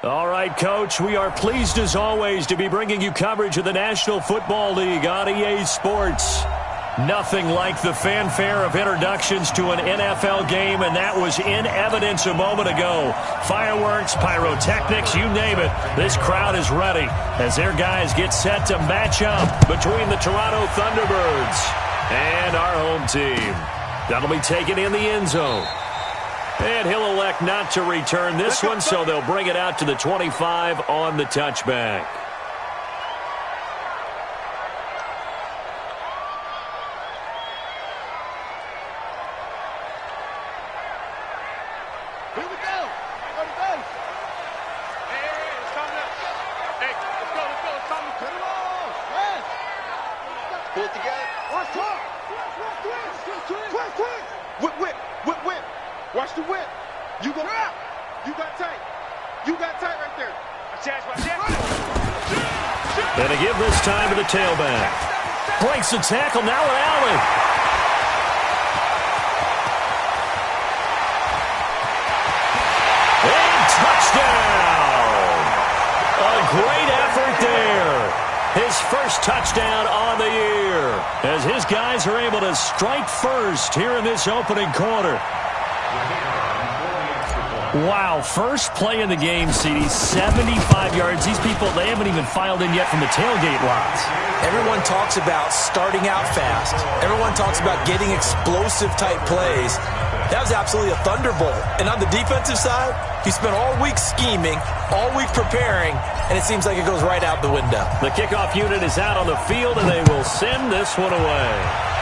All right, Coach, we are pleased as always to be bringing you coverage of the National Football League on EA Sports. Nothing like the fanfare of introductions to an NFL game, and that was in evidence a moment ago. Fireworks, pyrotechnics, you name it. This crowd is ready as their guys get set to match up between the Toronto Thunderbirds and our home team. That'll be taken in the end zone. And he'll elect not to return this one, so they'll bring it out to the 25 on the touchback. Watch the whip. You go out. You got tight. You got tight right there. And to give this time to the tailback. Breaks the tackle. Now an alley. And touchdown. A great effort there. His first touchdown on the year. As his guys are able to strike first here in this opening quarter. Wow, first play in the game, CD, 75 yards. These people, they haven't even filed in yet from the tailgate lots. Everyone talks about starting out fast. Everyone talks about getting explosive-type plays. That was absolutely a thunderbolt. And on the defensive side, he spent all week scheming, all week preparing, and it seems like it goes right out the window. The kickoff unit is out on the field, and they will send this one away.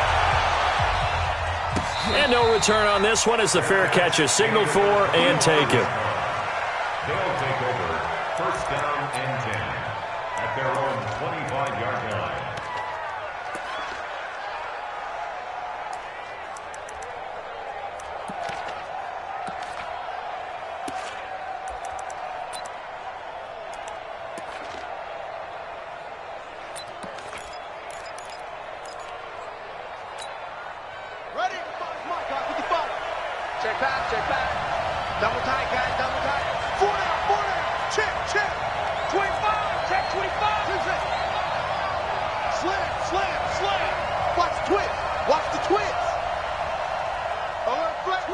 And no return on this one as the fair catch is signaled for and taken. They'll take over first down and 10 at their own 25-yard line. Check back. Double tight, guys, double tight. 4 down. Check. 25, check 25. Slam. Watch the twist. Alert, flat.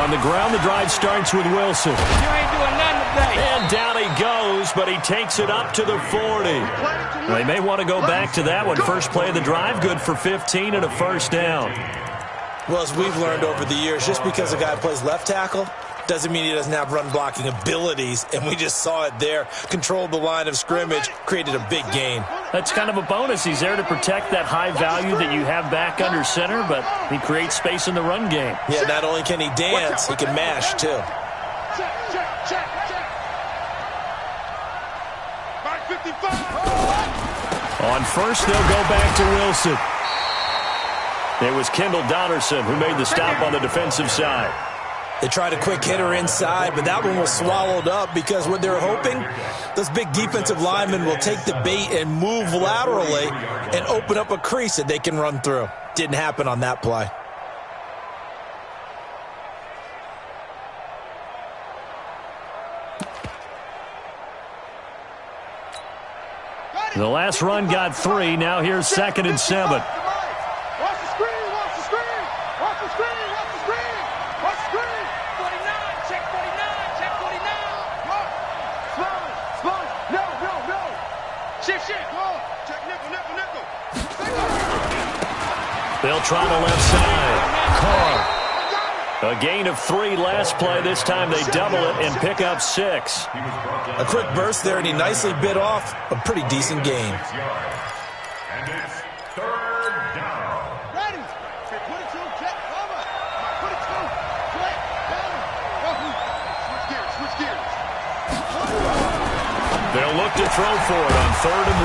On the ground, the drive starts with Wilson. You ain't doing nothing today. And down he goes, but he takes it up to the 40. They may want to go back to that one. First play of the drive, good for 15 and a first down. Well, as we've learned over the years, just because a guy plays left tackle doesn't mean he doesn't have run-blocking abilities, and we just saw it there. Controlled the line of scrimmage, created a big gain. That's kind of a bonus. He's there to protect that high value that you have back under center, but he creates space in the run game. Yeah, not only can he dance, he can mash, too. Check. Mark 55. On first, they'll go back to Wilson. It was Kendall Donnerson who made the stop on the defensive side. They tried a quick hitter inside, but that one was swallowed up because what they're hoping, those big defensive linemen will take the bait and move laterally and open up a crease that they can run through. Didn't happen on that play. The last run got 3. Now here's 2nd and 7. Watch the screen. 49, check 49. No. Shift. Check nickel. They'll try the left side. Carr. A gain of 3 last play. This time they double it and pick up 6. A quick burst there, and he nicely bit off a pretty decent gain. And it's third down. Ready. Check 22. Check cover. 22. Check. Switch gears. They'll look to throw for it on 3rd and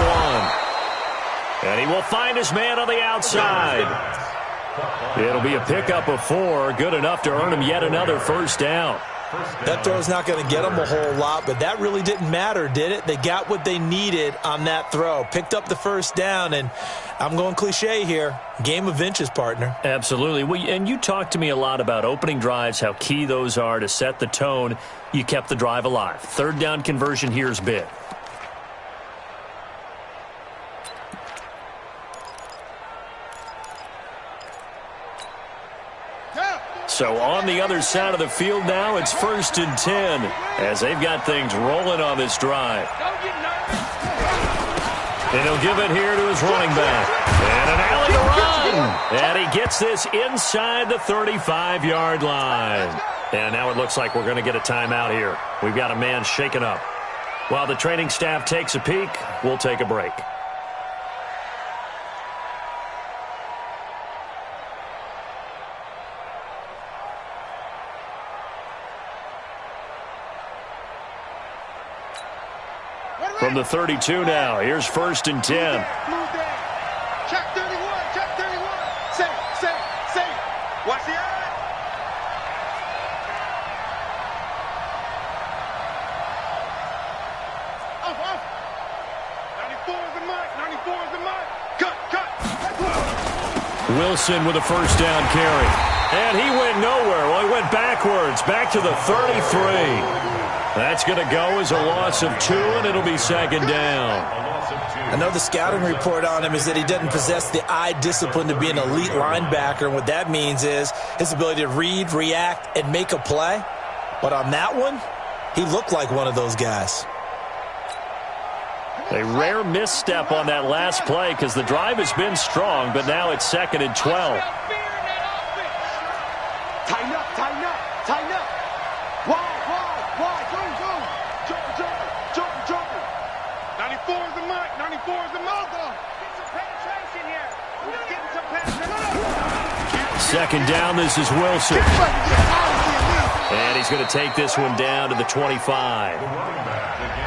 1. And he will find his man on the outside. It'll be a pickup of 4, good enough to earn him yet another first down. That throw's not going to get them a whole lot, but that really didn't matter, did it? They got what they needed on that throw. Picked up the first down, and I'm going cliche here. Game of inches, partner. Absolutely. And you talked to me a lot about opening drives, how key those are to set the tone. You kept the drive alive. Third down conversion here is big. So on the other side of the field now, it's 1st and 10 as they've got things rolling on this drive. And he'll give it here to his running back. And an alley to run. And he gets this inside the 35-yard line. And now it looks like we're going to get a timeout here. We've got a man shaken up. While the training staff takes a peek, we'll take a break. From the 32 now, here's 1st and 10. Check 31, check 31. Safe. Watch the eye. Off. 94 is the mark, 94 is the mark. Cut. Wilson with a first down carry. And he went nowhere. Well, he went backwards, back to the 33. That's going to go as a loss of 2, and it'll be 2nd down. I know the scouting report on him is that he doesn't possess the eye discipline to be an elite linebacker, and what that means is his ability to read, react, and make a play. But on that one, he looked like one of those guys. A rare misstep on that last play because the drive has been strong, but now it's 2nd and 12. Tighten up. Why? Go. Jumping. 94 is the mark. 94 is the mark. Get some penetration here. Getting some penetration. 2nd down, this is Wilson. And he's going to take this one down to the 25.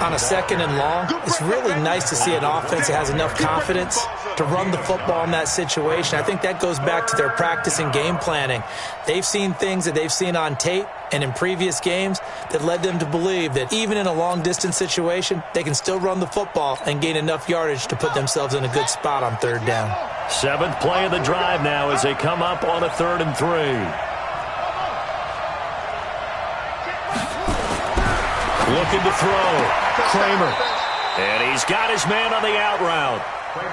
On a 2nd and long, it's really nice to see an offense that has enough confidence to run the football in that situation. I think that goes back to their practice and game planning. They've seen things that they've seen on tape and in previous games that led them to believe that even in a long-distance situation, they can still run the football and gain enough yardage to put themselves in a good spot on 3rd down. 7th play of the drive now as they come up on a 3rd and 3. Looking to throw. Kramer. And he's got his man on the out route.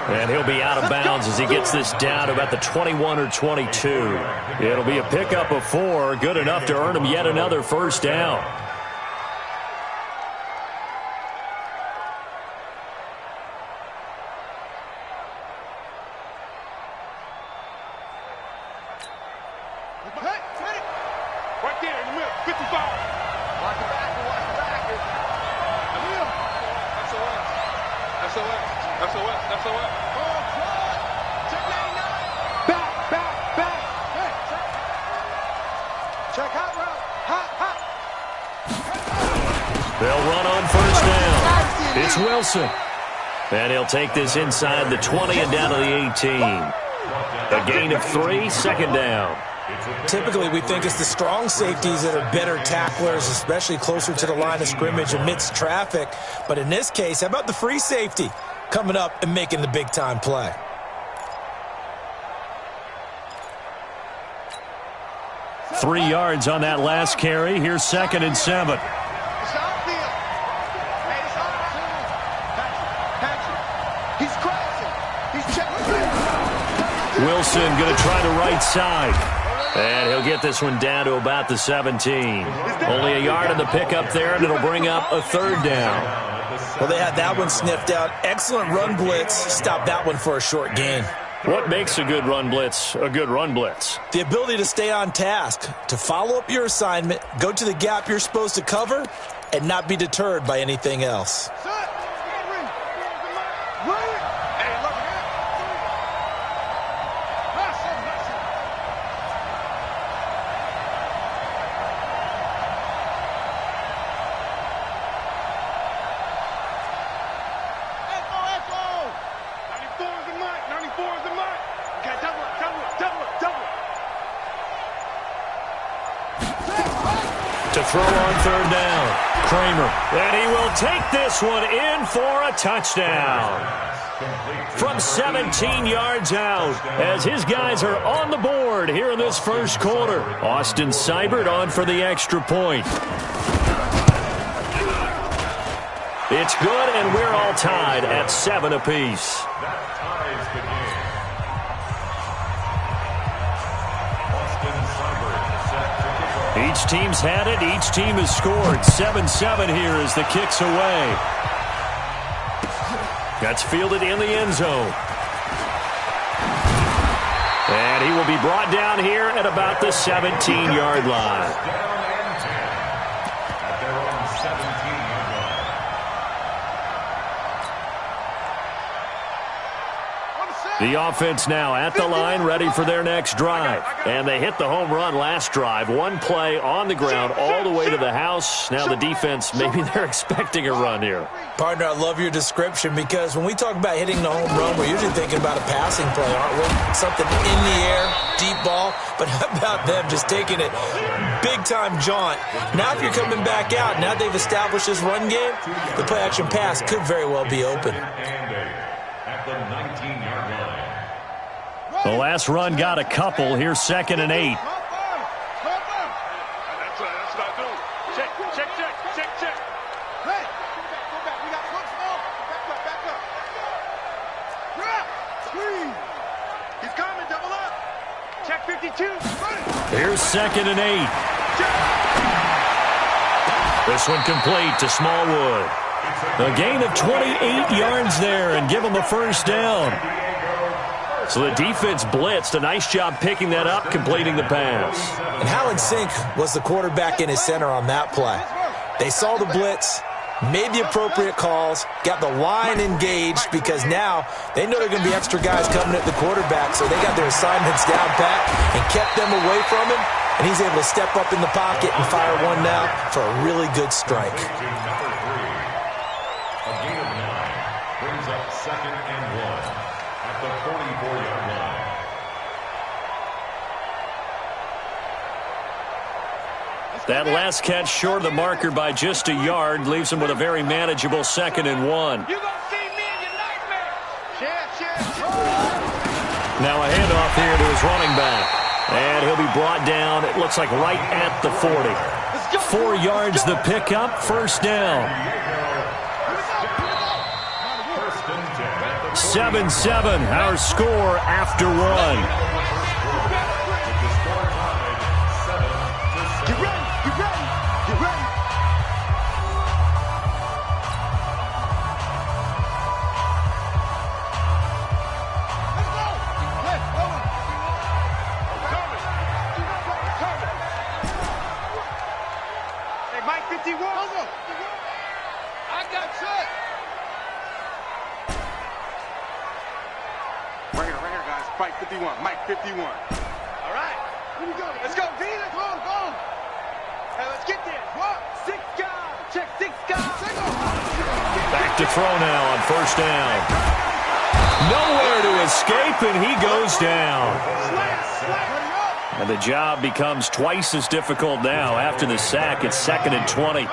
And he'll be out of bounds as he gets this down to about the 21 or 22. It'll be a pickup of 4, good enough to earn him yet another first down. Right there in the middle, 55. Watch the back. SOS. Back. Check hot route. Hot. They'll run on first down. It's Wilson. And he'll take this inside the 20 and down to the 18. A gain of 3, 2nd down. Typically, we think it's the strong safeties that are better tacklers, especially closer to the line of scrimmage amidst traffic. But in this case, how about the free safety coming up and making the big-time play? Three yards on that last carry. Here's 2nd and 7. Wilson going to try the right side. And he'll get this one down to about the 17. Only a yard in the pickup there, and it'll bring up a 3rd down. Well, they had that one sniffed out. Excellent run blitz. Stop that one for a short gain. What makes a good run blitz a good run blitz? The ability to stay on task, to follow up your assignment, go to the gap you're supposed to cover, and not be deterred by anything else. throw on third down. Kramer. And he will take this one in for a touchdown. From 17 yards out, as his guys are on the board here in this first quarter. Austin Seibert on for the extra point. It's good, and we're all tied at 7 apiece. That ties the game. Austin Seibert set to kick off. Each team's had it. Each team has scored. 7-7 here as the kick's away. That's fielded in the end zone. And he will be brought down here at about the 17-yard line. Down and 10 at their own 17-yard line. The offense now at the line, ready for their next drive. And they hit the home run last drive. One play on the ground all the way to the house. Now the defense, maybe they're expecting a run here. Partner, I love your description because when we talk about hitting the home run, we're usually thinking about a passing play, aren't we? Something in the air, deep ball. But how about them just taking it big-time jaunt? Now if you're coming back out, now they've established this run game, the play-action pass could very well be open. At the 19-yard line. The last run got a couple. Here's 2nd and 8. That's what I do. Check. Hey, go back. We got hooks now. Back up. Drop. Squeeze. He's coming. Double up. Check 52. Here's 2nd and 8. This one complete to Smallwood. A gain of 28 yards there and give them a first down. So the defense blitzed. A nice job picking that up, completing the pass. And how in sync was the quarterback in his center on that play? They saw the blitz, made the appropriate calls, got the line engaged because now they know they're going to be extra guys coming at the quarterback, so they got their assignments down pat and kept them away from him, and he's able to step up in the pocket and fire one now for a really good strike. To number 3. A gain of 9 brings up 2nd and 1 at the 44-yard line. That last catch short of the marker by just a yard leaves him with a very manageable 2nd and 1. You gonna see me in your nightmare. Now a handoff here to his running back. And he'll be brought down, it looks like right at the 40. 4 yards the pickup, first down. 7-7, our score after 1. Get ready. Let's go. Hey, over. Coming. Hey, Mike 51. Over. I got shot. Right here, guys. Mike 51. Mike 51. All right. Here we go. Let's go, Venus. Go. Hey, let's get this. What? 6 guys. Check 6 guys. Back to throw now on first down. Nowhere to escape, and he goes down. And the job becomes twice as difficult now. After the sack, it's 2nd and 20.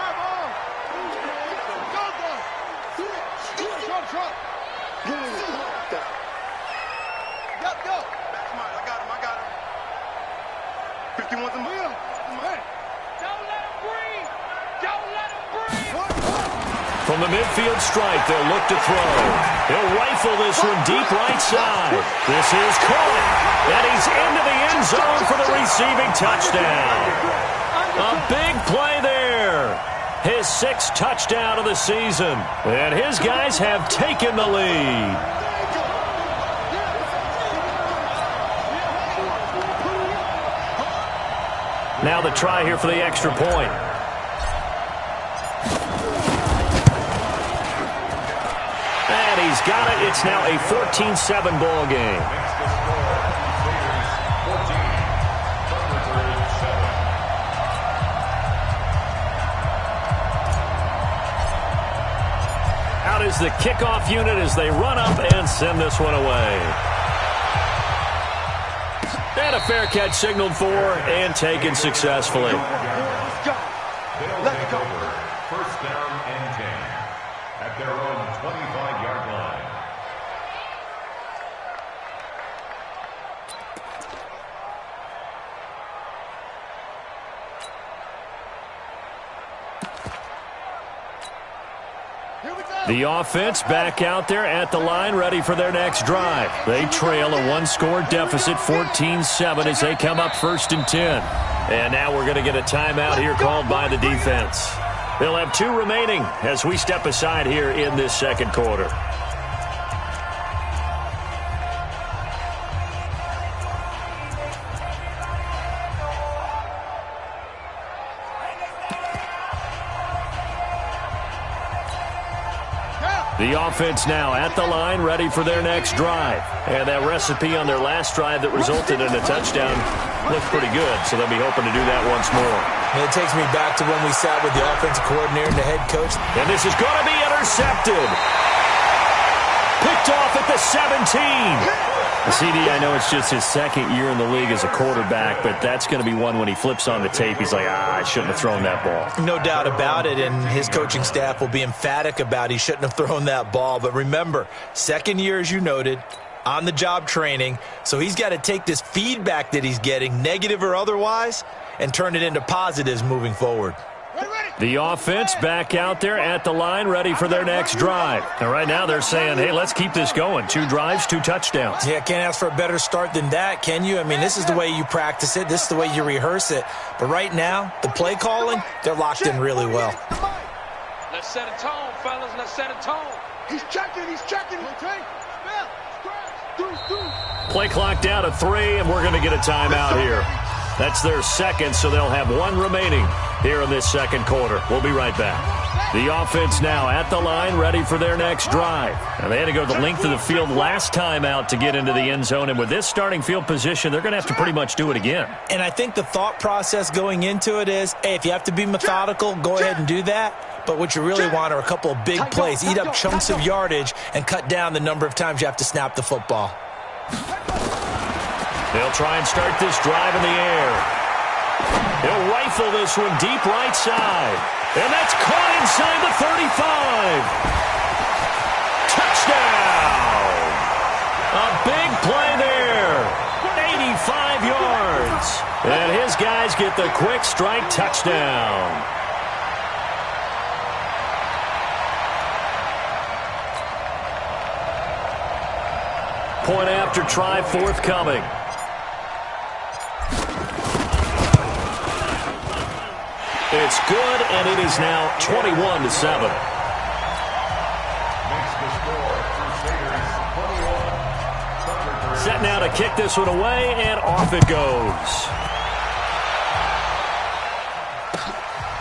I got him. 51's a move. Don't let him breathe. From the midfield stripe, they'll look to throw. He'll rifle this one deep right side. This is caught. And he's into the end zone for the receiving touchdown. A big play there. His 6th touchdown of the season. And his guys have taken the lead. Now the try here for the extra point. And he's got it. It's now a 14-7 ball game. Out is the kickoff unit as they run up and send this one away. And a fair catch signaled for and taken successfully. They'll take over first down and 10 at their own 25-yard line. The offense back out there at the line, ready for their next drive. They trail a one-score deficit, 14-7, as they come up first and 10. And now we're going to get a timeout here called by the defense. They'll have 2 remaining as we step aside here in this second quarter. The offense now at the line, ready for their next drive. And that recipe on their last drive that resulted in a touchdown looked pretty good, so they'll be hoping to do that once more. And it takes me back to when we sat with the offensive coordinator and the head coach. And this is going to be intercepted. Picked off at the 17. CD, I know it's just his second year in the league as a quarterback, but that's going to be one when he flips on the tape, he's like, I shouldn't have thrown that ball. No doubt about it, and his coaching staff will be emphatic about he shouldn't have thrown that ball. But remember, second year, as you noted, on-the-job training, so he's got to take this feedback that he's getting, negative or otherwise, and turn it into positives moving forward. The offense back out there at the line, ready for their next drive. And right now they're saying, hey, let's keep this going. 2 drives, 2 touchdowns. Yeah, can't ask for a better start than that, can you? I mean, this is the way you practice it. This is the way you rehearse it. But right now, the play calling, they're locked in really well. Let's set a tone, fellas. Let's set a tone. He's checking. Okay. Play clock down to 3, and we're going to get a timeout here. That's their second, so they'll have 1 remaining here in this second quarter. We'll be right back. The offense now at the line, ready for their next drive. And they had to go the length of the field last time out to get into the end zone. And with this starting field position, they're going to have to pretty much do it again. And I think the thought process going into it is, hey, if you have to be methodical, go ahead and do that. But what you really want are a couple of big plays. Eat up chunks of yardage and cut down the number of times you have to snap the football. They'll try and start this drive in the air. He'll rifle this one deep right side. And that's caught inside the 35. Touchdown! A big play there. 85 yards. And his guys get the quick strike touchdown. Point after try forthcoming. It's good, and it is now 21-7. Set now to kick this one away, and off it goes.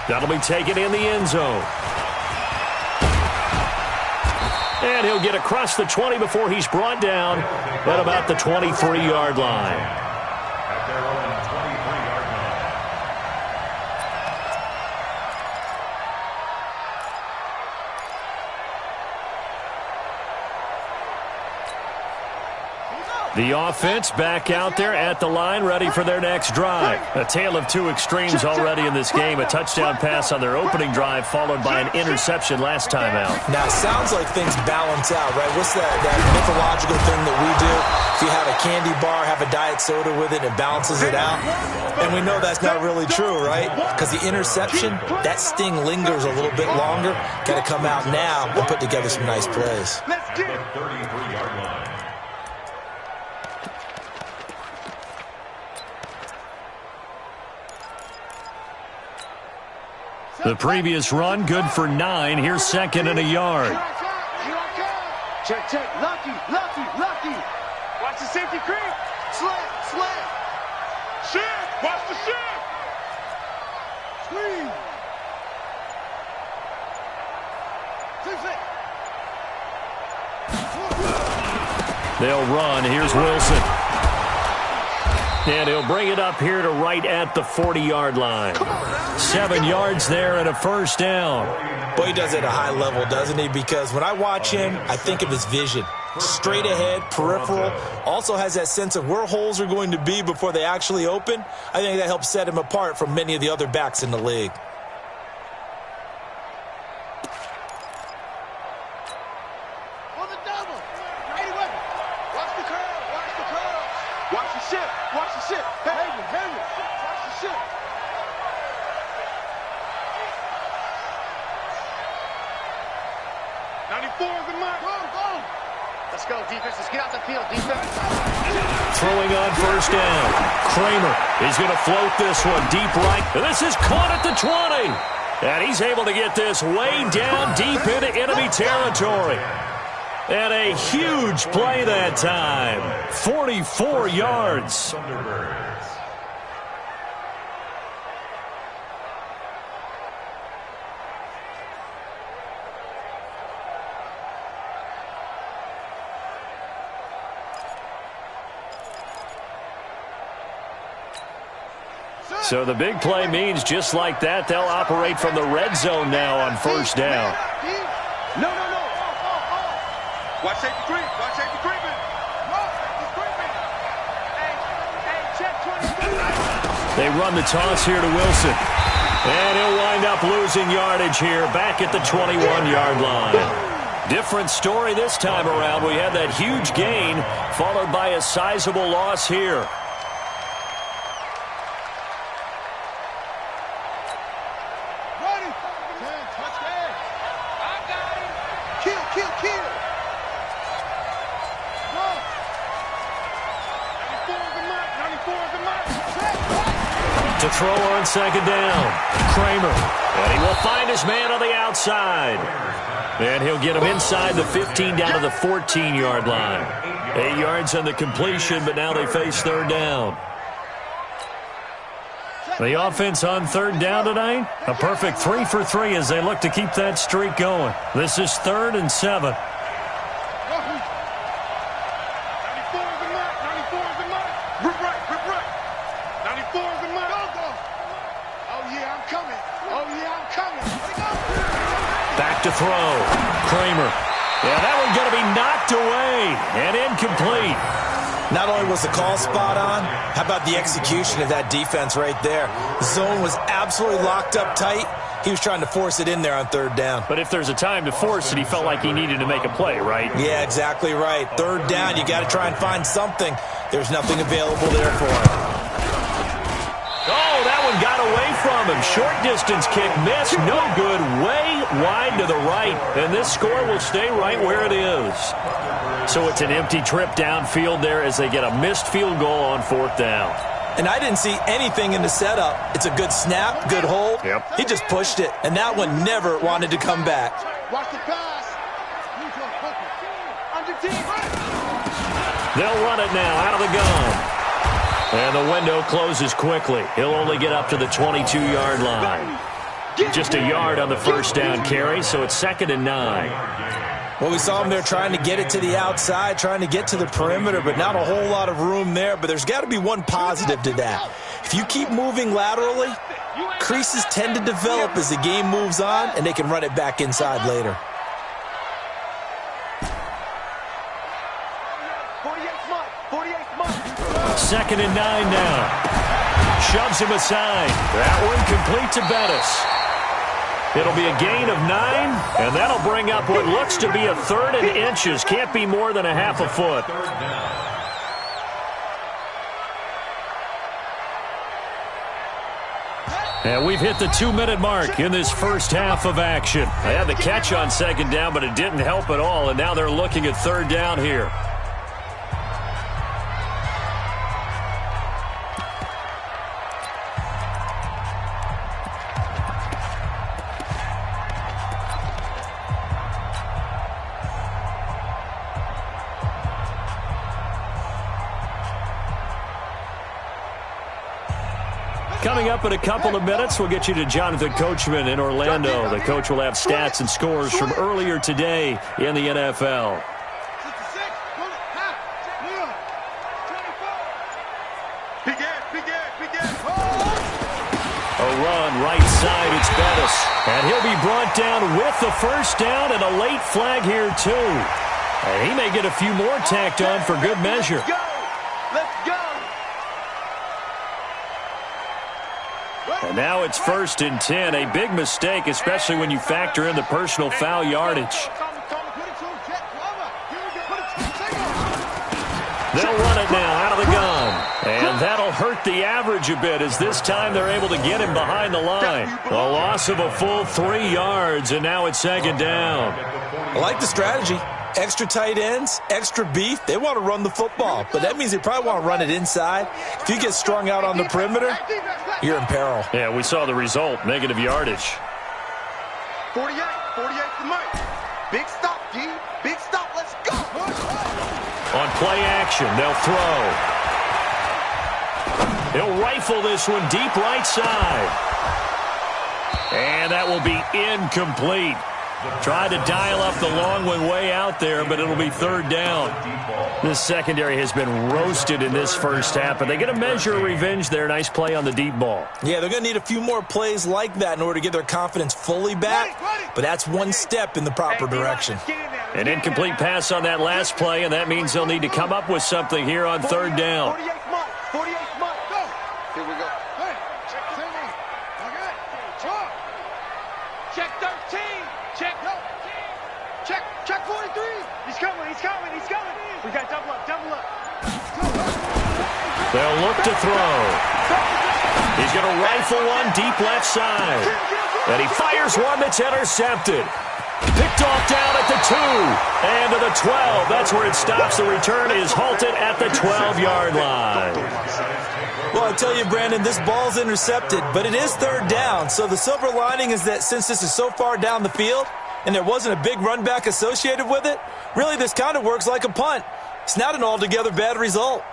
That'll be taken in the end zone. And he'll get across the 20 before he's brought down at about the 23-yard line. The offense back out there at the line, ready for their next drive. A tale of 2 extremes already in this game. A touchdown pass on their opening drive, followed by an interception last time out. Now, it sounds like things balance out, right? What's that mythological thing that we do? If you have a candy bar, have a diet soda with it, it balances it out. And we know that's not really true, right? Because the interception, that sting lingers a little bit longer. Got to come out now and put together some nice plays. Let's get 33-yard line. The previous run, good for 9. Here's second and a yard. Check. Lucky. Watch the safety creep. Slant. Shift. Watch the shift. Screen. They'll run. Here's Wilson. And he'll bring it up here to right at the 40-yard line. 7 yards there and a first down. Boy, he does it at a high level, doesn't he? Because when I watch him, I think of his vision. Straight ahead, peripheral. Also has that sense of where holes are going to be before they actually open. I think that helps set him apart from many of the other backs in the league. ship. Watch the ship. Henry. Watch the ship. Is the mark. Go. Let's go, defense. Let's get out the field, defense. Throwing on first down. Kramer is going to float this one deep right. This is caught at the 20. And he's able to get this way down deep into enemy territory. And a huge play that time. 44 yards. So the big play means just like that, they'll operate from the red zone now on first down. No. Watch safety creep. Watch safety creeping. He's creeping. Hey, check 20. They run the toss here to Wilson. And he'll wind up losing yardage here back at the 21-yard line. Different story this time around. We had that huge gain followed by a sizable loss here. To throw on second down. Kramer. And he will find his man on the outside. And he'll get him inside the 15 down to the 14-yard line. 8 yards on the completion, but now they face third down. The offense on third down tonight, a perfect 3 for 3 as they look to keep that streak going. This is 3rd and 7. 94 Back to throw. Kramer. Yeah, that one going to be knocked away and incomplete. Not only was the call spot on, how about the execution of that defense right there? The zone was absolutely locked up tight. He was trying to force it in there on third down. But if there's a time to force it, he felt like he needed to make a play, right? Yeah, exactly right. Third down, you got to try and find something. There's nothing available there for him. Oh, that one got away from him. Short distance kick missed. No good. Way wide to the right. And this score will stay right where it is. So it's an empty trip downfield there as they get a missed field goal on fourth down. And I didn't see anything in the setup. It's a good snap, good hold. Yep. He just pushed it, and that one never wanted to come back. Watch the pass. They'll run it now out of the gun. And the window closes quickly. He'll only get up to the 22-yard line. Just a yard on the first down carry, so it's 2nd and 9. Well, we saw him there trying to get it to the outside, trying to get to the perimeter, but not a whole lot of room there. But there's got to be one positive to that. If you keep moving laterally, creases tend to develop as the game moves on, and they can run it back inside later. 2nd and 9 now. Shoves him aside. That one complete to Bettis. It'll be a gain of 9, and that'll bring up what looks to be a 3rd and inches. Can't be more than a half a foot. And we've hit the 2-minute mark in this first half of action. They had the catch on 2nd down, but it didn't help at all, and now they're looking at 3rd down here. Coming up in a couple of minutes, we'll get you to Jonathan Coachman in Orlando. The coach will have stats and scores from earlier today in the NFL. A run right side, it's Bettis. And he'll be brought down with the first down and a late flag here too. And he may get a few more tacked on for good measure. Let's go. And now it's 1st and 10. A big mistake, especially when you factor in the personal foul yardage. They'll run it now out of the gun. And that'll hurt the average a bit as this time they're able to get him behind the line. A loss of a full 3 yards, and now it's second down. I like the strategy. Extra tight ends, extra beef. They want to run the football, but that means they probably want to run it inside. If you get strung out on the perimeter, you're in peril. Yeah, we saw the result, negative yardage. 48 for Mike. Big stop, D. Big stop. Let's go. On play action, they'll throw. He'll rifle this one deep right side. And that will be incomplete. Tried to dial up the long one way out there, but it'll be third down. This secondary has been roasted in this first half, but they get a measure of revenge there. Nice play on the deep ball. Yeah, they're going to need a few more plays like that in order to get their confidence fully back, but that's one step in the proper direction. An incomplete pass on that last play, and that means they'll need to come up with something here on third down. 48 month, go. Here we go. Hey, check 13. Okay. Check 13. Check. No. Check 43. He's coming. We got double up. They'll look to throw. He's going to rifle one deep left side. And he fires one that's intercepted. Picked off down at the 2 and to the 12. That's where it stops. The return is halted at the 12-yard line. Well, I tell you, Brandon, this ball's intercepted, but it is third down. So the silver lining is that since this is so far down the field and there wasn't a big run back associated with it, really this kind of works like a punt. It's not an altogether bad result.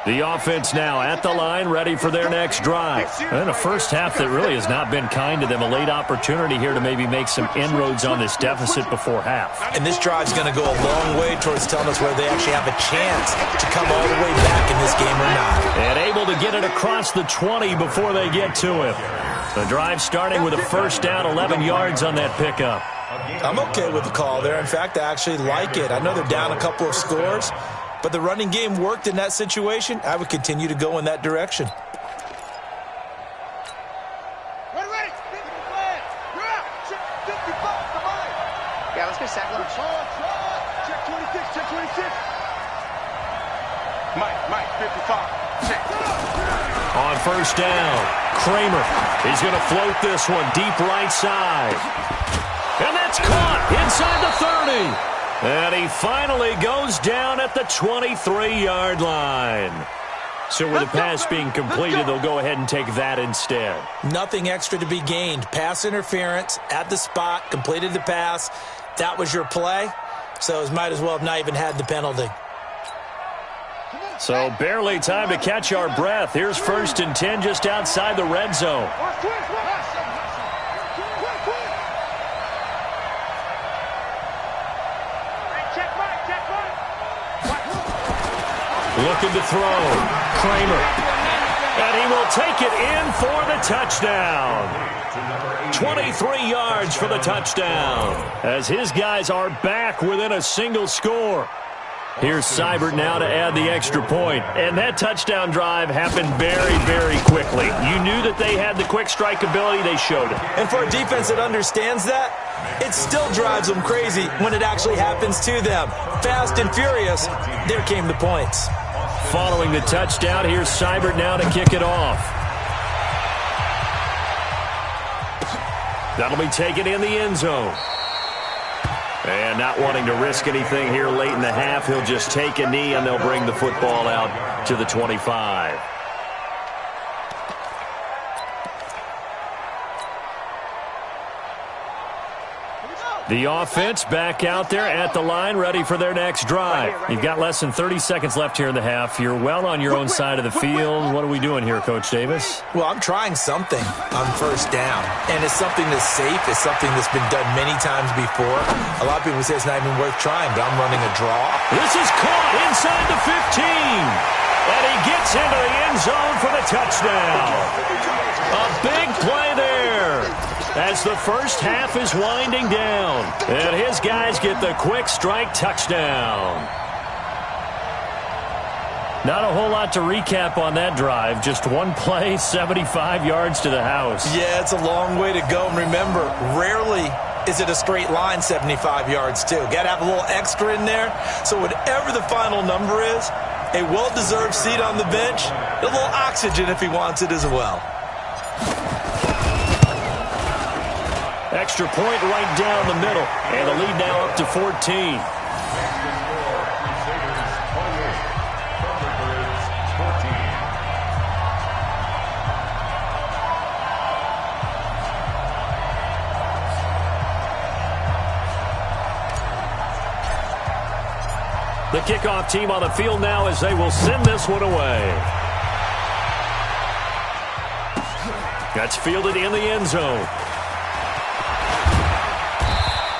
The offense now at the line, ready for their next drive. And a first half that really has not been kind to them. A late opportunity here to maybe make some inroads on this deficit before half. And this drive's going to go a long way towards telling us whether they actually have a chance to come all the way back in this game or not. And able to get it across the 20 before they get to him. The drive starting with a first down, 11 yards on that pickup. I'm okay with the call there. In fact, I actually like it. I know they're down a couple of scores, but the running game worked in that situation. I would continue to go in that direction. Ready. You're out. Check 55. Come on. Yeah, let's get sack lunch. Check 26. Mike, 55. Check. On first down, Kramer. He's going to float this one deep right side. And that's caught inside the 30. And he finally goes down at the 23-yard line. So with the pass being completed, they'll go ahead and take that instead. Nothing extra to be gained. Pass interference at the spot, completed the pass. That was your play. So it might as well have not even had the penalty. So barely time to catch our breath. Here's 1st and 10 just outside the red zone. Looking to throw. Kramer. And he will take it in for the touchdown. 23 yards for the touchdown. As his guys are back within a single score. Here's Seibert now to add the extra point. And that touchdown drive happened very, very quickly. You knew that they had the quick strike ability. They showed it. And for a defense that understands that, it still drives them crazy when it actually happens to them. Fast and furious, there came the points. Following the touchdown, here's Seibert now to kick it off. That'll be taken in the end zone. And not wanting to risk anything here late in the half, he'll just take a knee and they'll bring the football out to the 25. The offense back out there at the line, ready for their next drive. You've got less than 30 seconds left here in the half. You're well on your own side of the field. What are we doing here, Coach Davis? Well, I'm trying something on first down, and it's something that's safe. It's something that's been done many times before. A lot of people say it's not even worth trying, but I'm running a draw. This is caught inside the 15, and he gets into the end zone for the touchdown. A big play there as the first half is winding down. And his guys get the quick strike touchdown. Not a whole lot to recap on that drive. Just one play, 75 yards to the house. Yeah, it's a long way to go. And remember, rarely is it a straight line 75 yards too? Got to have a little extra in there. So whatever the final number is, a well-deserved seat on the bench, a little oxygen if he wants it as well. Extra point right down the middle. And the lead now up to 14. The kickoff team on the field now as they will send this one away. That's fielded in the end zone.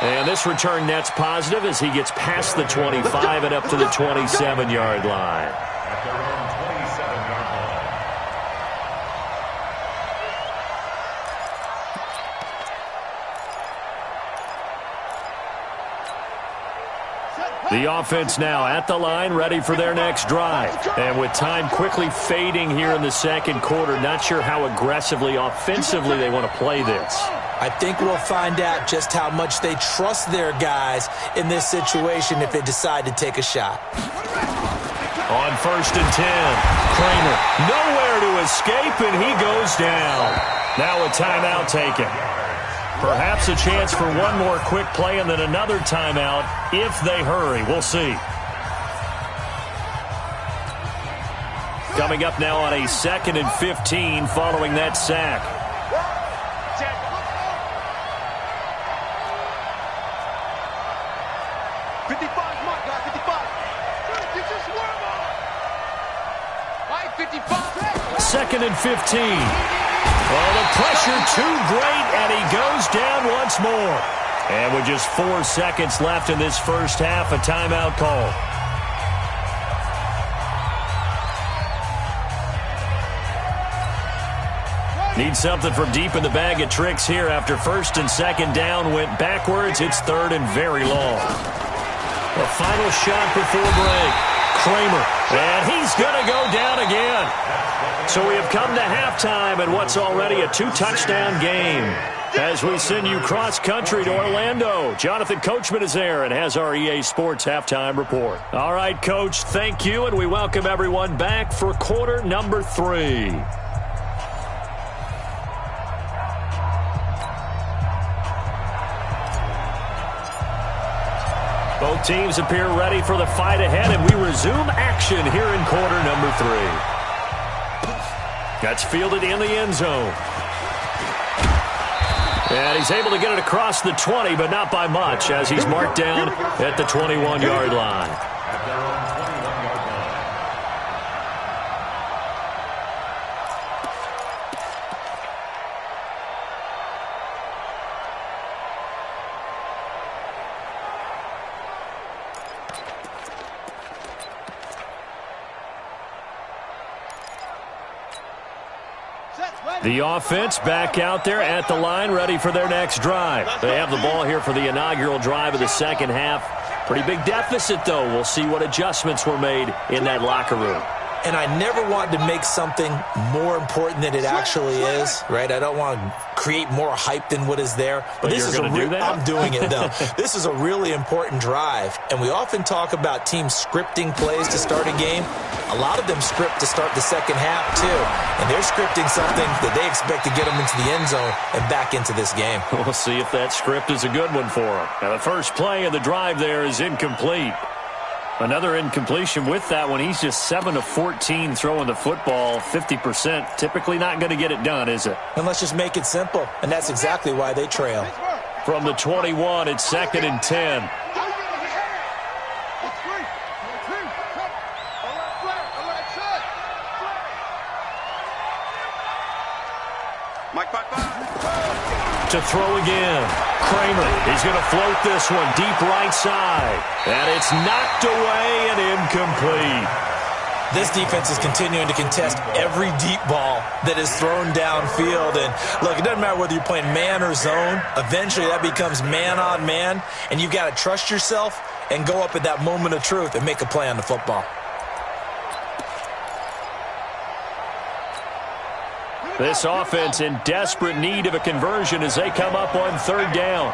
And this return net's positive as he gets past the 25 and up to the 27-yard line. At their own 27-yard line. The offense now at the line, ready for their next drive. And with time quickly fading here in the second quarter, not sure how aggressively, offensively they want to play this. I think we'll find out just how much they trust their guys in this situation if they decide to take a shot. On 1st and 10, Kramer nowhere to escape, and he goes down. Now a timeout taken. Perhaps a chance for one more quick play and then another timeout if they hurry. We'll see. Coming up now on a 2nd and 15 following that sack. Second and 15. Oh, the pressure too great, and he goes down once more. And with just 4 seconds left in this first half, a timeout call. Need something from deep in the bag of tricks here after 1st and 2nd down went backwards. It's 3rd and very long. The final shot before break. Kramer, and he's going to go down again. So we have come to halftime in what's already a 2-touchdown game. As we send you cross-country to Orlando, Jonathan Coachman is there and has our EA Sports halftime report. All right, Coach, thank you, and we welcome everyone back for quarter number 3. Both teams appear ready for the fight ahead, and we resume action here in quarter number 3. That's fielded in the end zone. And he's able to get it across the 20, but not by much, as he's marked down at the 21-yard line. At their own 21-yard line. The offense back out there at the line, ready for their next drive. They have the ball here for the inaugural drive of the second half. Pretty big deficit, though. We'll see what adjustments were made in that locker room. And I never want to make something more important than it actually is, right? I don't want to create more hype than what is there. But this you're going to do that? I'm doing it, though. This is a really important drive. And we often talk about teams scripting plays to start a game. A lot of them script to start the second half, too. And they're scripting something that they expect to get them into the end zone and back into this game. We'll see if that script is a good one for them. Now, the first play of the drive there is incomplete. Another incompletion with that one. He's just 7 of 14 throwing the football, 50%. Typically not going to get it done, is it? And let's just make it simple. And that's exactly why they trail. From the 21, it's 2nd and 10. To throw again. Kramer, he's going to float this one deep right side. And it's knocked away and incomplete. This defense is continuing to contest every deep ball that is thrown downfield. And look, it doesn't matter whether you're playing man or zone. Eventually that becomes man on man. And you've got to trust yourself and go up at that moment of truth and make a play on the football. This offense in desperate need of a conversion as they come up on third down.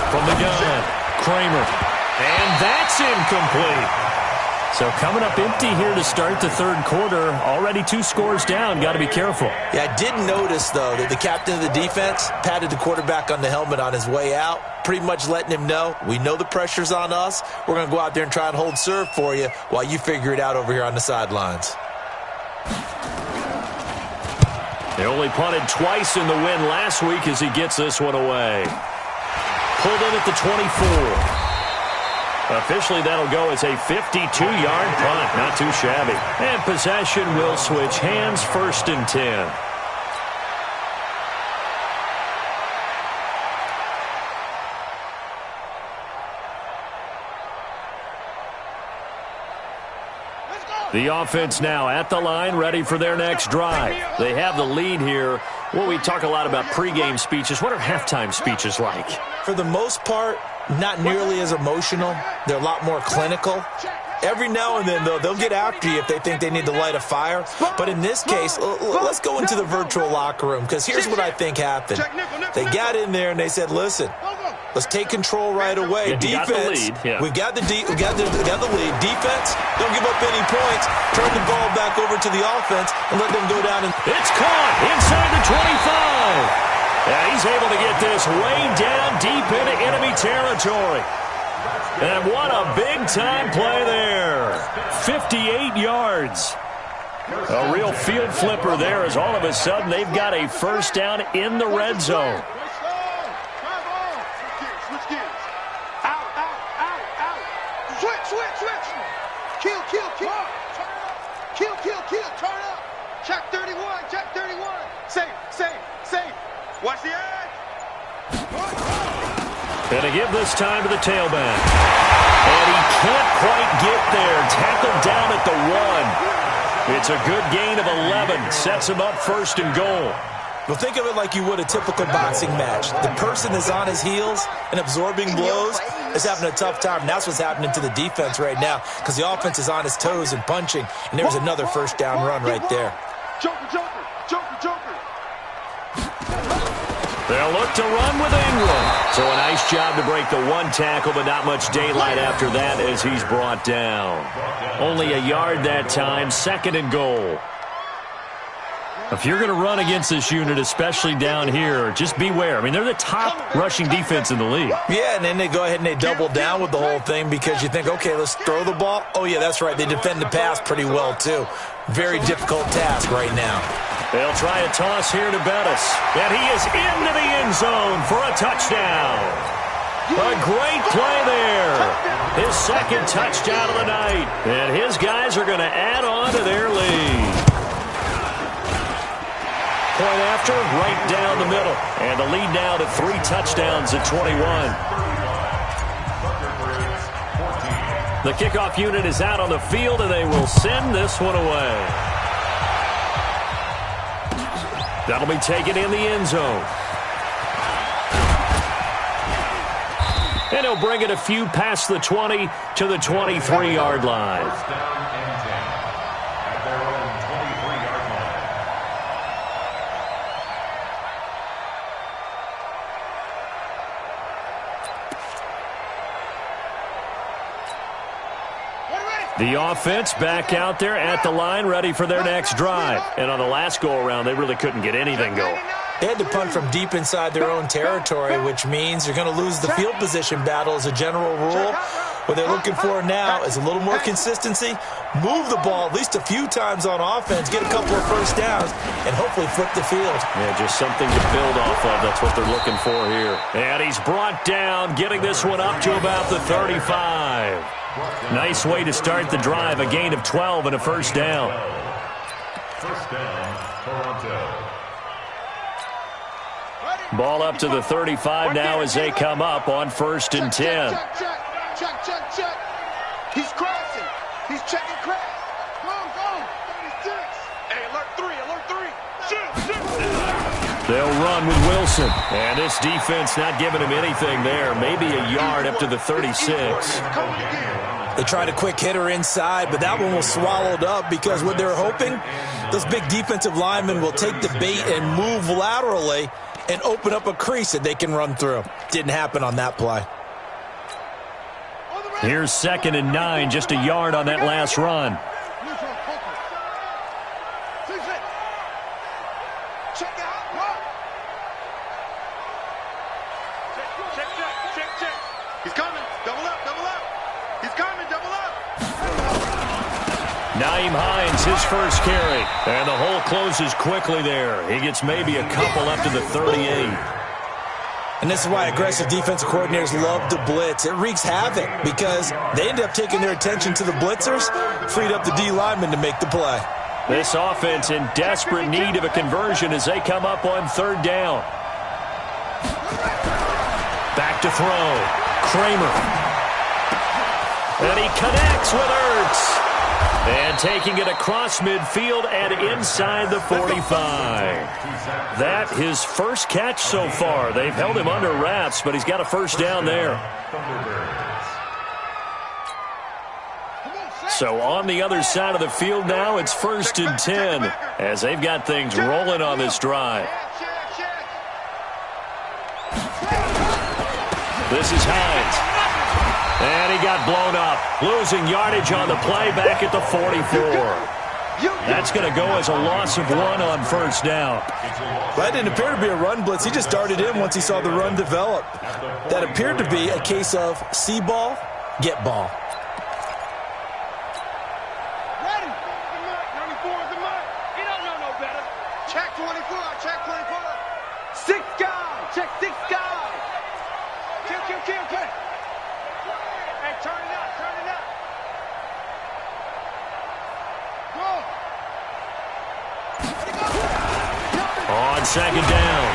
From the gun, Kramer. And that's incomplete. So coming up empty here to start the third quarter. Already 2 scores down. Got to be careful. Yeah, I did notice, though, that the captain of the defense patted the quarterback on the helmet on his way out, pretty much letting him know, we know the pressure's on us. We're going to go out there and try and hold serve for you while you figure it out over here on the sidelines. They only punted twice in the win last week as he gets this one away. Pulled in at the 24. Officially, that'll go as a 52-yard punt. Not too shabby. And possession will switch hands, 1st and 10. The offense now at the line, ready for their next drive. They have the lead here. Well, we talk a lot about pregame speeches. What are halftime speeches like? For the most part, not nearly as emotional. They're a lot more clinical. Every now and then, though, they'll get after you if they think they need to light a fire. But in this case, let's go into the virtual locker room, because here's what I think happened. They got in there and they said, listen, let's take control right away. Defense, we got the lead. Defense, don't give up any points. Turn the ball back over to the offense and let them go down. It's caught inside the 25. And he's able to get this way down deep into enemy territory. And what a big-time play there. 58 yards. A real field flipper there as all of a sudden they've got a first down in the red zone. Turn up. Check 31. Safe. Watch the edge. And to give this time to the tailback. And he can't quite get there. Tackled down at the 1. It's a good gain of 11. Sets him up 1st and goal. Well, think of it like you would a typical boxing match. The person is on his heels and absorbing blows is having a tough time. And that's what's happening to the defense right now, because the offense is on his toes and punching. And there was another first down run right there. Joker. They'll look to run with Ingram. So a nice job to break the 1 tackle, but not much daylight after that as he's brought down. Only a yard that time, 2nd and goal. If you're going to run against this unit, especially down here, just beware. I mean, they're the top rushing defense in the league. Yeah, and then they go ahead and they double down with the whole thing because you think, okay, let's throw the ball. Oh, yeah, that's right. They defend the pass pretty well, too. Very difficult task right now. They'll try a toss here to Bettis. And he is into the end zone for a touchdown. A great play there. His 2nd touchdown of the night. And his guys are going to add on to their lead. Point after, right down the middle. And the lead now to 3 touchdowns at 21. The kickoff unit is out on the field, and they will send this one away. That'll be taken in the end zone. And he'll bring it a few past the 20 to the 23-yard line. The offense back out there at the line, ready for their next drive. And on the last go-around, they really couldn't get anything going. They had to punt from deep inside their own territory, which means you're going to lose the field position battle as a general rule. What they're looking for now is a little more consistency, move the ball at least a few times on offense, get a couple of first downs, and hopefully flip the field. Yeah, just something to build off of. That's what they're looking for here. And he's brought down, getting this one up to about the 35. Nice way to start the drive, a gain of 12 and a first down. First down, Toronto. Ball up to the 35 now as they come up on 1st and 10. Check. He's crashing. He's checking crash. Go. 36. Hey, alert 3. Shoot. They'll run with Wilson. And this defense not giving him anything there. Maybe a yard up to the 36. Coming again. They tried a quick hitter inside, but that one was swallowed up because what they were hoping, those big defensive linemen will take the bait and move laterally and open up a crease that they can run through. Didn't happen on that play. Here's 2nd and 9, just a yard on that last run. He's coming. Double up, double up. He's coming, double up. Nyheim Hines, his first carry. And the hole closes quickly there. He gets maybe a couple up to the 38. And this is why aggressive defensive coordinators love to blitz. It wreaks havoc because they end up taking their attention to the blitzers, freed up the D linemen to make the play. This offense in desperate need of a conversion as they come up on 3rd down. Back to throw. Kramer. And he connects with Ertz. And taking it across midfield and inside the 45. That his first catch so far. They've held him under wraps, but he's got a first down there. So on the other side of the field now, it's 1st and 10 as they've got things rolling on this drive. This is Hines. And he got blown up. Losing yardage on the play back at the 44. That's going to go as a loss of 1 on 1st down. That didn't appear to be a run blitz. He just darted in once he saw the run develop. That appeared to be a case of see ball, get ball. Ready. 94 is the mark. He don't know no better. Check 24. Check 24. 6 guys. Check 6 guys. Kill. Hey, turn it up. Go. On 2nd down,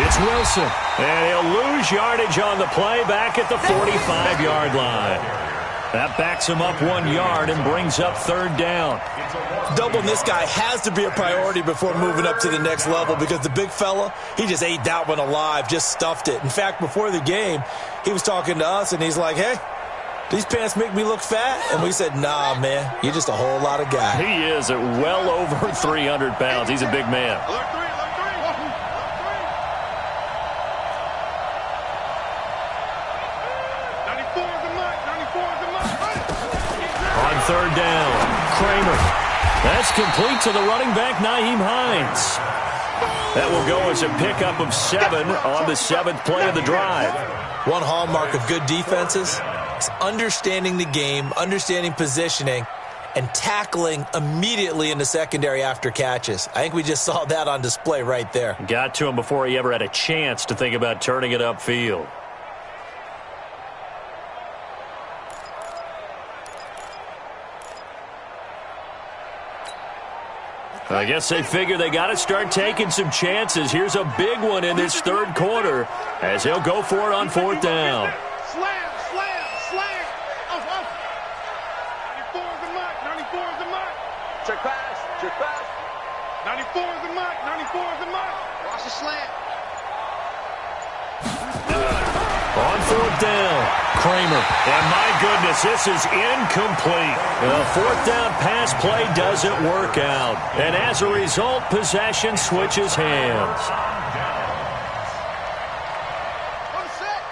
it's Wilson. And he'll lose yardage on the play back at the 45-yard line. That backs him up 1 yard and brings up 3rd down. Doubling this guy has to be a priority before moving up to the next level because the big fella, he just ate that one alive, just stuffed it. In fact, before the game, he was talking to us, and he's like, hey, these pants make me look fat? And we said, nah, man, you're just a whole lot of guy. He is at well over 300 pounds. He's a big man. Alert 3. 94 is the mark. 94 is the mark. On 3rd down, Kramer. That's complete to the running back, Nyheim Hines. That will go as a pickup of 7 on the 7th play of the drive. One hallmark of good defenses is understanding the game, understanding positioning, and tackling immediately in the secondary after catches. I think we just saw that on display right there. Got to him before he ever had a chance to think about turning it upfield. I guess they figure they got to start taking some chances. Here's a big one in this 3rd quarter as he'll go for it on 4th down. Slam. 94 is the mark. 94 is the mark. Check pass. 94 is the mark. 94 is the mark. Watch the slant. On 4th down, Kramer. And my goodness, this is incomplete. The 4th down pass play doesn't work out. And as a result, possession switches hands.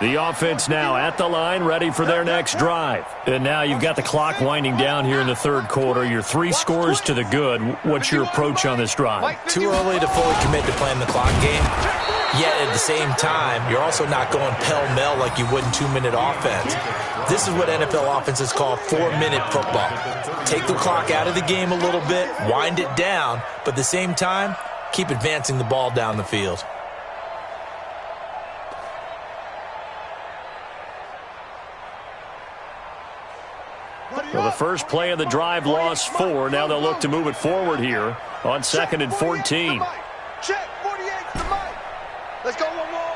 The offense now at the line, ready for their next drive. And now you've got the clock winding down here in the 3rd quarter. You're 3 scores to the good. What's your approach on this drive? Too early to fully commit to playing the clock game. Yet at the same time, you're also not going pell-mell like you would in 2-minute offense. This is what NFL offenses call 4-minute football. Take the clock out of the game a little bit, wind it down, but at the same time, keep advancing the ball down the field. Well, the first play of the drive lost 4. Now they'll look to move it forward here on 2nd and 14. Check 48's the mic. Let's go one more.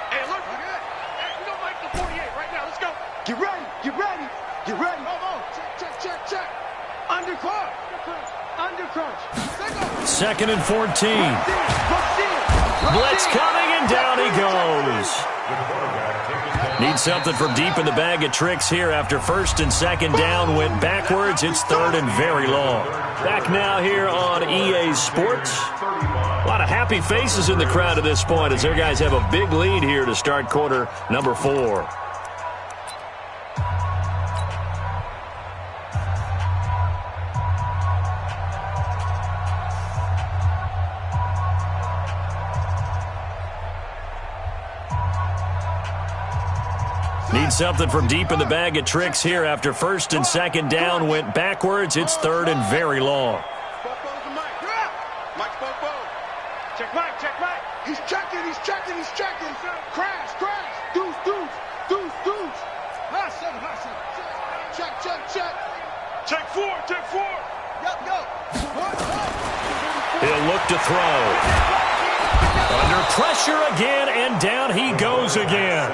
Hey, look. Hey, we don't make the 48 right now. Let's go. Get ready. Come on. Check. Undercrunch. 2nd and 14. Blitz coming, and down he goes. Need something from deep in the bag of tricks here after first and second down went backwards. It's third and very long. Back now here on EA Sports. A lot of happy faces in the crowd at this point as their guys have a big lead here to start quarter number 4. Need something from deep in the bag of tricks here after first and second down went backwards. It's third and very long. Check Mike, check Mike. He's checking. Crash. Deuce. High seven. Check. Check four. Yup. He'll look to throw. Under pressure again, and down he goes again.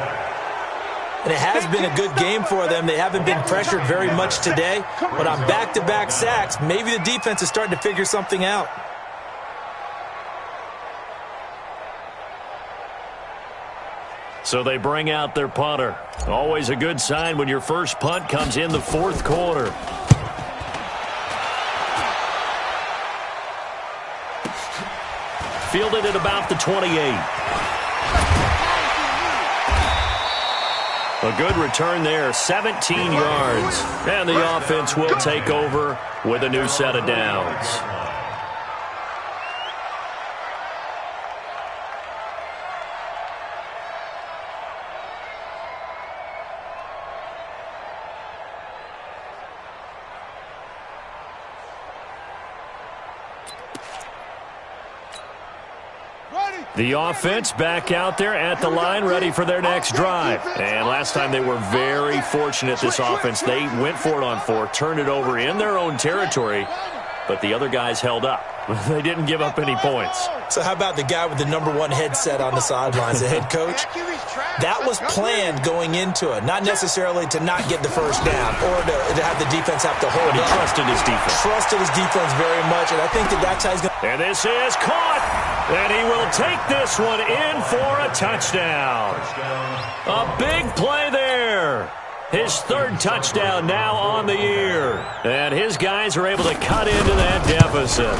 And it has been a good game for them. They haven't been pressured very much today, but on back-to-back sacks, maybe the defense is starting to figure something out. So they bring out their punter. Always a good sign when your first punt comes in the fourth quarter. Fielded at about the 28. A good return there, 17 yards. And the offense will take over with a new set of downs. The offense back out there at the line, ready for their next drive. And last time they were very fortunate, this offense. They went for it on 4, turned it over in their own territory, but the other guys held up. They didn't give up any points. So how about the guy with the #1 headset on the sidelines, the head coach? That was planned going into it, not necessarily to not get the first down or to have the defense have to hold it. He trusted his defense. Trusted his defense very much, and I think that's how he's going to. And this is caught. And he will take this one in for a touchdown. A big play there. His third touchdown now on the year. And his guys are able to cut into that deficit.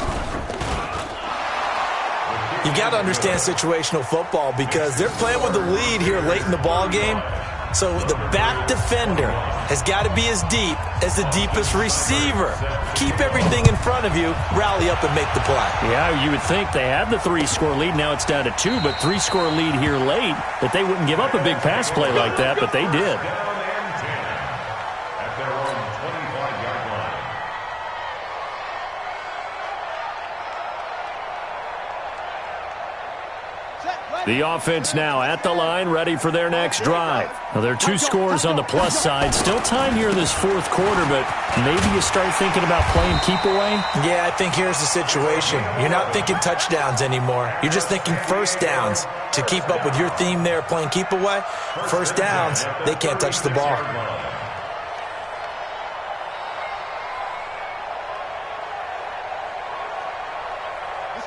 You got to understand situational football because they're playing with the lead here late in the ball game. So the back defender has got to be as deep as the deepest receiver. Keep everything in front of you, rally up and make the play. Yeah, you would think they had the 3-score lead. Now it's down to 2, but 3-score lead here late, that they wouldn't give up a big pass play like that, but they did. The offense now at the line, ready for their next drive. Now, there are 2 scores on the plus side. Still time here in this fourth quarter, but maybe you start thinking about playing keep away? Yeah, I think here's the situation. You're not thinking touchdowns anymore. You're just thinking first downs. To keep up with your theme there, playing keep away, first downs, they can't touch the ball.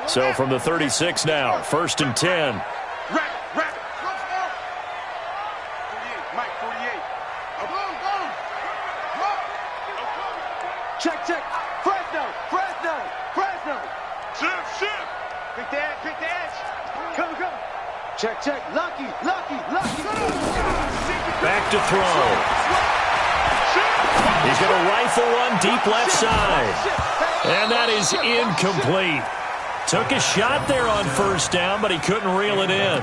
So from the 36 now, first and 10. Rapid. Mike, 48. Check. Fresno. Shift. Pick the edge. Come. Check. Lucky. Back to throw. He's going to rifle one deep left side. And that is incomplete. Took a shot there on first down, but he couldn't reel it in.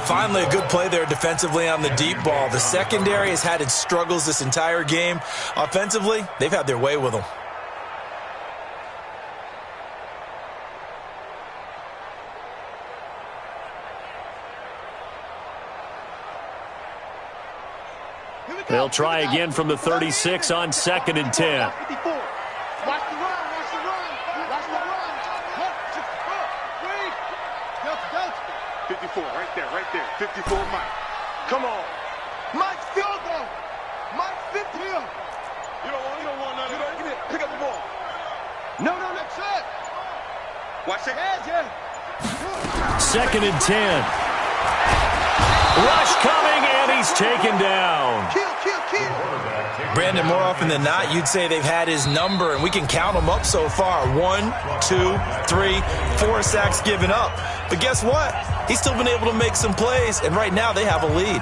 Finally, a good play there defensively on the deep ball. The secondary has had its struggles this entire game. Offensively, they've had their way with them. They'll try again from the 36 on second and 10. 54, right there. 54, Mike. Come on. Mike's field goal. Mike's 50. You don't want none of that. Give me it. Pick up the ball. No, that's it. Watch it. Yeah. Second and 10. Rush coming, and he's taken down. Kill, kill, kill. Brandon, more often than not, you'd say they've had his number, and we can count them up so far. 1, 2, 3, 4 sacks given up. But guess what? He's still been able to make some plays, and right now they have a lead.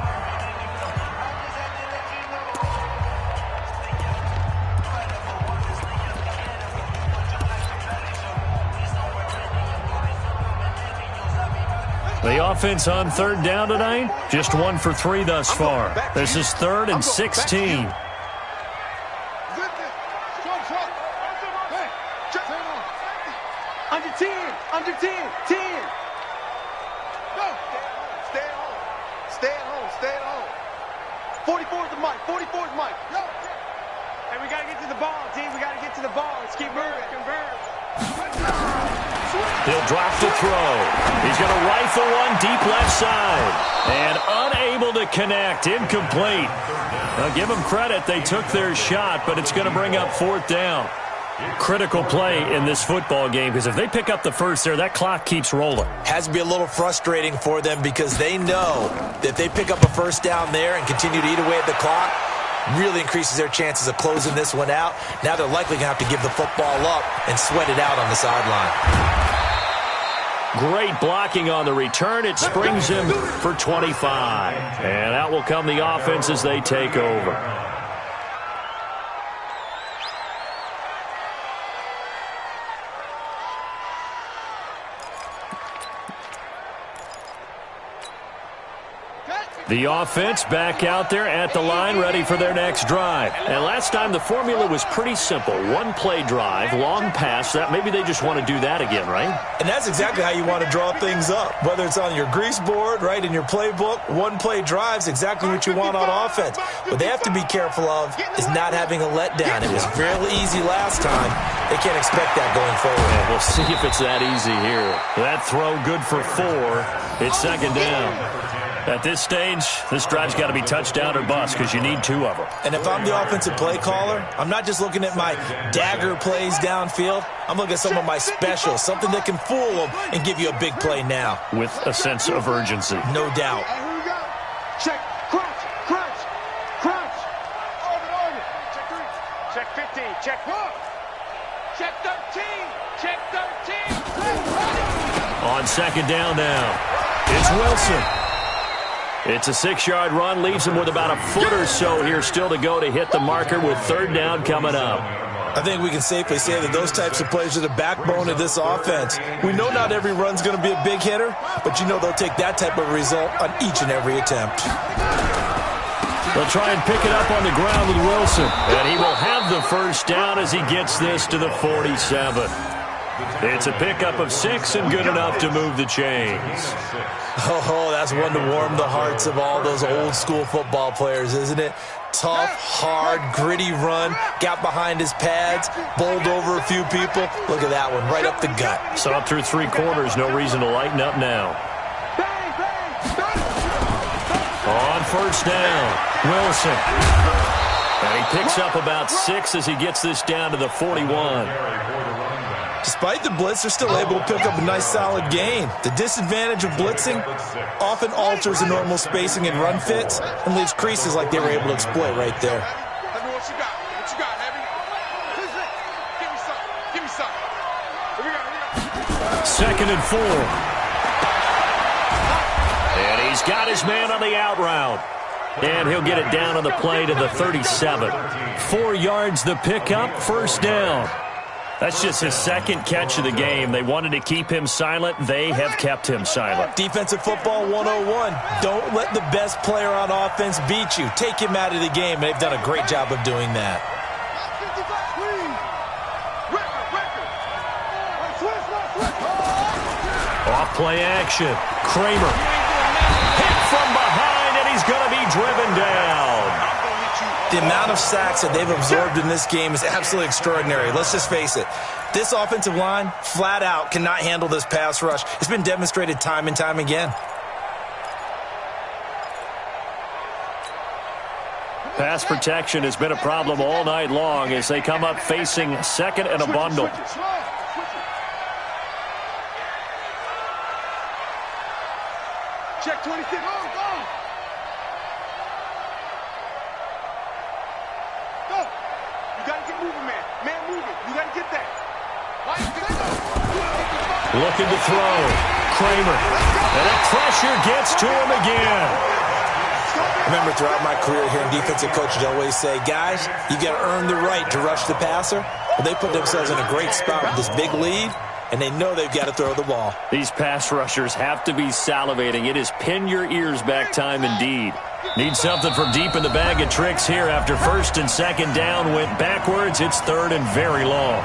The offense on third down tonight, just 1 for 3 thus far. This is 3rd and 16. Under 10, under 10, 10. Go. Stay at home. Stay at home, stay at home. 44 is the mic, 44 is the mic. Yo. Hey, we got to get to the ball, team. We got to get to the ball. Let's keep moving. Convert. He'll drop the throw. He's going to rifle one deep left side. And unable to connect. Incomplete. Now, give them credit. They took their shot, but it's going to bring up 4th down. Critical play in this football game, because if they pick up the first there, that clock keeps rolling. Has to be a little frustrating for them because they know that if they pick up a first down there and continue to eat away at the clock, really increases their chances of closing this one out. Now they're likely going to have to give the football up and sweat it out on the sideline. Great blocking on the return. It springs him for 25. And out will come the offense as they take over. The offense back out there at the line, ready for their next drive. And last time the formula was pretty simple. 1-play drive, long pass. That maybe they just want to do that again, right? And that's exactly how you want to draw things up. Whether it's on your grease board, right, in your playbook, 1-play drive's exactly what you want on offense. What they have to be careful of is not having a letdown. It was fairly easy last time. They can't expect that going forward. Yeah, we'll see if it's that easy here. That throw good for 4. It's 2nd down. At this stage, this drive's got to be touchdown or bust because you need 2 of them. And if I'm the offensive play caller, I'm not just looking at my dagger plays downfield. I'm looking at some of my specials, something that can fool them and give you a big play now. With a sense of urgency. No doubt. Hey, here we go. Check, crunch, crunch, crunch. Orbit. Check 3. Check 15. Check 1. Check 13. Check 13. On 2nd down now, it's Wilson. It's a 6-yard run, leaves him with about a foot or so here still to go to hit the marker with 3rd down coming up. I think we can safely say that those types of plays are the backbone of this offense. We know not every run's going to be a big hitter, but you know they'll take that type of result on each and every attempt. They'll try and pick it up on the ground with Wilson, and he will have the first down as he gets this to the 47. It's a pickup of 6 and good enough to move the chains. Oh, that's one to warm the hearts of all those old-school football players, isn't it? Tough, hard, gritty run, got behind his pads, bowled over a few people. Look at that one, right up the gut. So up through 3 quarters, no reason to lighten up now. On 1st down, Wilson. And he picks up about 6 as he gets this down to the 41. Despite the blitz, they're still able to pick up a nice solid gain. The disadvantage of blitzing often alters the normal spacing and run fits and leaves creases like they were able to exploit right there. What you got? What you got, Heavy? Give me some. Give me some. Here we go. 2nd and 4. And he's got his man on the out route. And he'll get it down on the play to the 37. 4 yards the pickup, 1st down. That's just his 2nd catch of the game. They wanted to keep him silent. They have kept him silent. Defensive football 101. Don't let the best player on offense beat you. Take him out of the game. They've done a great job of doing that. Off play action. Kramer. Hit from behind, and he's going to be driven down. The amount of sacks that they've absorbed in this game is absolutely extraordinary. Let's just face it. This offensive line, flat out, cannot handle this pass rush. It's been demonstrated time and time again. Pass protection has been a problem all night long as they come up facing 2nd and a bundle. Check 26. gotta get moving, man. Man moving. You gotta get that. Looking to throw. Kramer. And that pressure gets to him again. Remember, throughout my career here, defensive coaches always say, guys, you got to earn the right to rush the passer. Well, they put themselves in a great spot with this big lead, and they know they've got to throw the ball. These pass rushers have to be salivating. It is pin your ears back time indeed. Need something from deep in the bag of tricks here after first and second down went backwards. It's third and very long.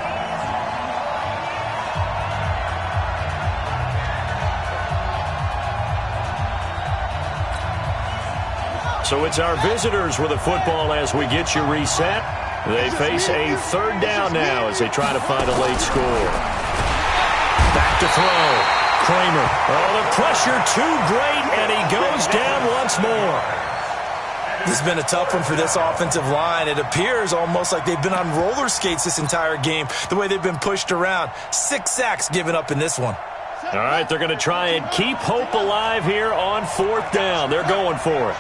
So it's our visitors with the football as we get you reset. They face a third down now as they try to find a late score. Back to throw. Kramer. Oh, the pressure too great, and he goes down once more. This has been a tough one for this offensive line. It appears almost like they've been on roller skates this entire game, the way they've been pushed around. 6 sacks given up in this one. All right, they're going to try and keep hope alive here on fourth down. They're going for it.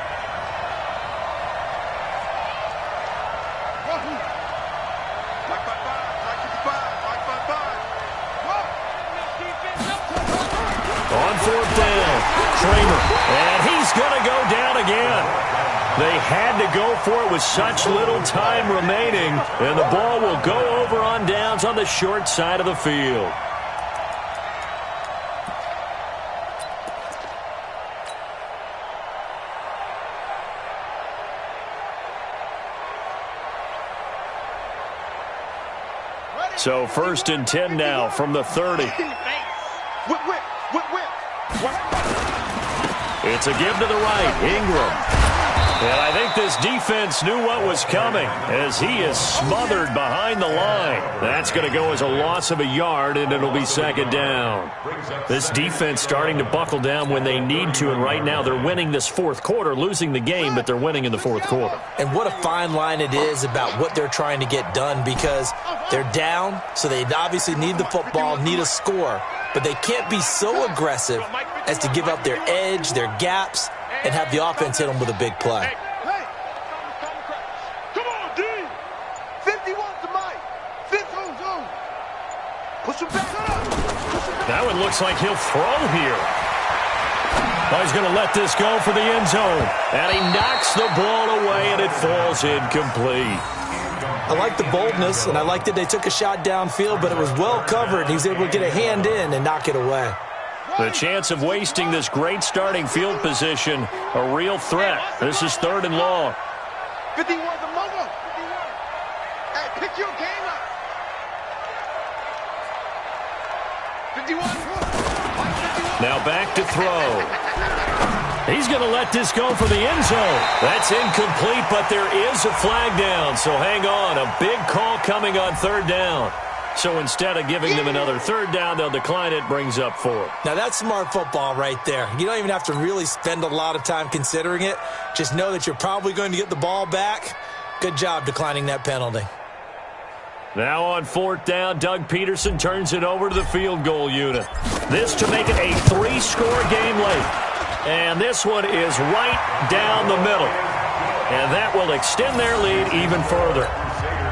Kramer, and he's going to go down again. They had to go for it with such little time remaining, and the ball will go over on downs on the short side of the field. So first and 10 now from the 30. Whip. It's a give to the right, Ingram. And I think this defense knew what was coming as he is smothered behind the line. That's going to go as a loss of a yard, and it'll be second down. This defense starting to buckle down when they need to, and right now they're winning this fourth quarter, losing the game, but they're winning in the fourth quarter. And what a fine line it is about what they're trying to get done, because they're down, so they obviously need the football, need a score, but they can't be so aggressive as to give up their edge, their gaps, and have the offense hit them with a big play. Hey. Come on, D. 51's the mic. 50's on. Push him back up. That one looks like he'll throw here. Oh, he's going to let this go for the end zone. And he knocks the ball away, and it falls incomplete. I like the boldness, and I like that they took a shot downfield, but it was well covered. He was able to get a hand in and knock it away. The chance of wasting this great starting field position, a real threat. This is third and long. 51's a mother. Hey, pick your game up. 51. Now back to throw. He's going to let this go for the end zone. That's incomplete, but there is a flag down, so hang on. A big call coming on third down. So instead of giving them another third down, they'll decline it, brings up fourth. Now that's smart football right there. You don't even have to really spend a lot of time considering it. Just know that you're probably going to get the ball back. Good job declining that penalty. Now on fourth down, Doug Peterson turns it over to the field goal unit. This to make it a 3-score game late. And this one is right down the middle. And that will extend their lead even further.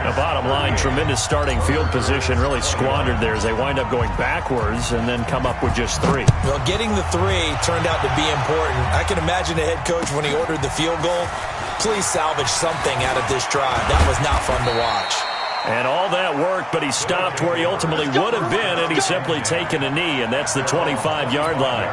The bottom line, tremendous starting field position, really squandered there as they wind up going backwards and then come up with just 3. Well, getting the 3 turned out to be important. I can imagine the head coach when he ordered the field goal, please salvage something out of this drive. That was not fun to watch. And all that worked, but he stopped where he ultimately would have been, and he's simply taken a knee, and that's the 25-yard line.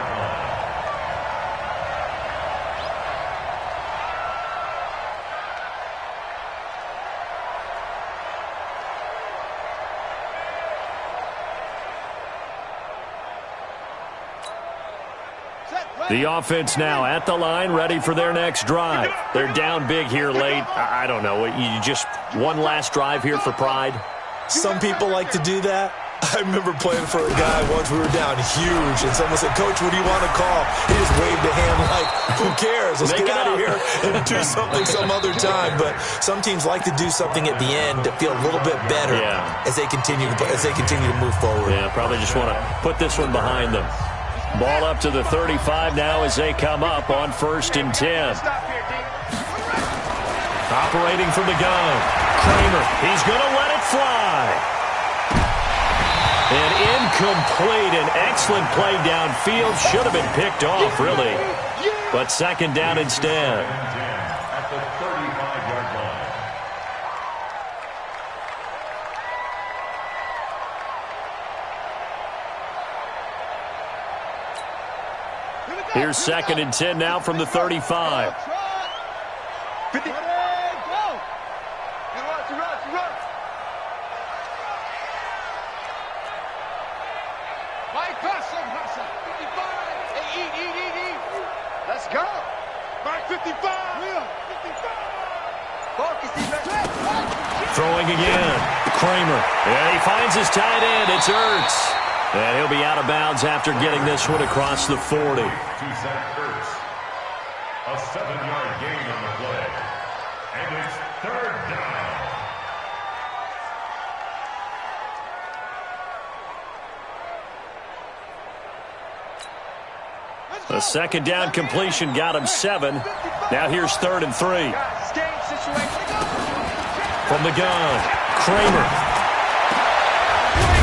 The offense now at the line, ready for their next drive. They're down big here late. I don't know. You just one last drive here for pride? Some people like to do that. I remember playing for a guy once. We were down huge, and someone said, "Coach, what do you want to call?" He just waved a hand like, who cares? Let's get out of here and do something some other time. But some teams like to do something at the end to feel a little bit better as they continue to move forward. Yeah, probably just want to put this one behind them. Ball up to the 35 now as they come up on 1st and 10. Operating from the gun. Kramer, he's going to let it fly. An incomplete and excellent play downfield. Should have been picked off, really. But second down instead. At the 35-yard line. Here's second and 10 now from the 35. 50. Go. Run. Mike, pass him. 55. Hey, eat. Let's go. Mark 55. 55. Focus, defense. Throwing again. Kramer. And he finds his tight end. It's Ertz. And he'll be out of bounds after getting this one across the 40. To Zach Ertz. A 7-yard gain on the play. And it's third down. The second down completion got him 7. Now here's 3rd and 3. From the gun, Kramer.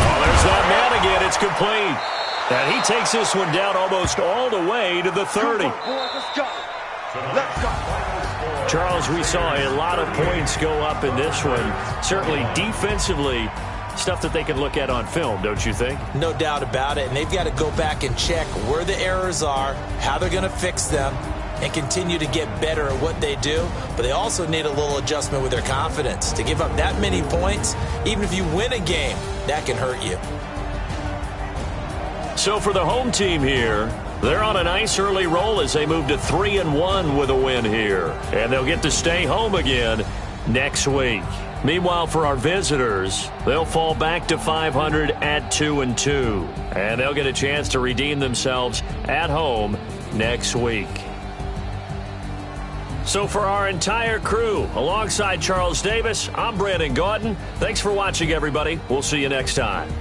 Oh, there's that man again. It's complete. And he takes this one down almost all the way to the 30. Charles, we saw a lot of points go up in this one. Certainly defensively, stuff that they can look at on film, don't you think? No doubt about it. And they've got to go back and check where the errors are, how they're going to fix them, and continue to get better at what they do. But they also need a little adjustment with their confidence. To give up that many points, even if you win a game, that can hurt you. So for the home team here, they're on a nice early roll as they move to 3-1 with a win here. And they'll get to stay home again next week. Meanwhile, for our visitors, they'll fall back to 500 at 2-2. And they'll get a chance to redeem themselves at home next week. So for our entire crew, alongside Charles Davis, I'm Brandon Gaudin. Thanks for watching, everybody. We'll see you next time.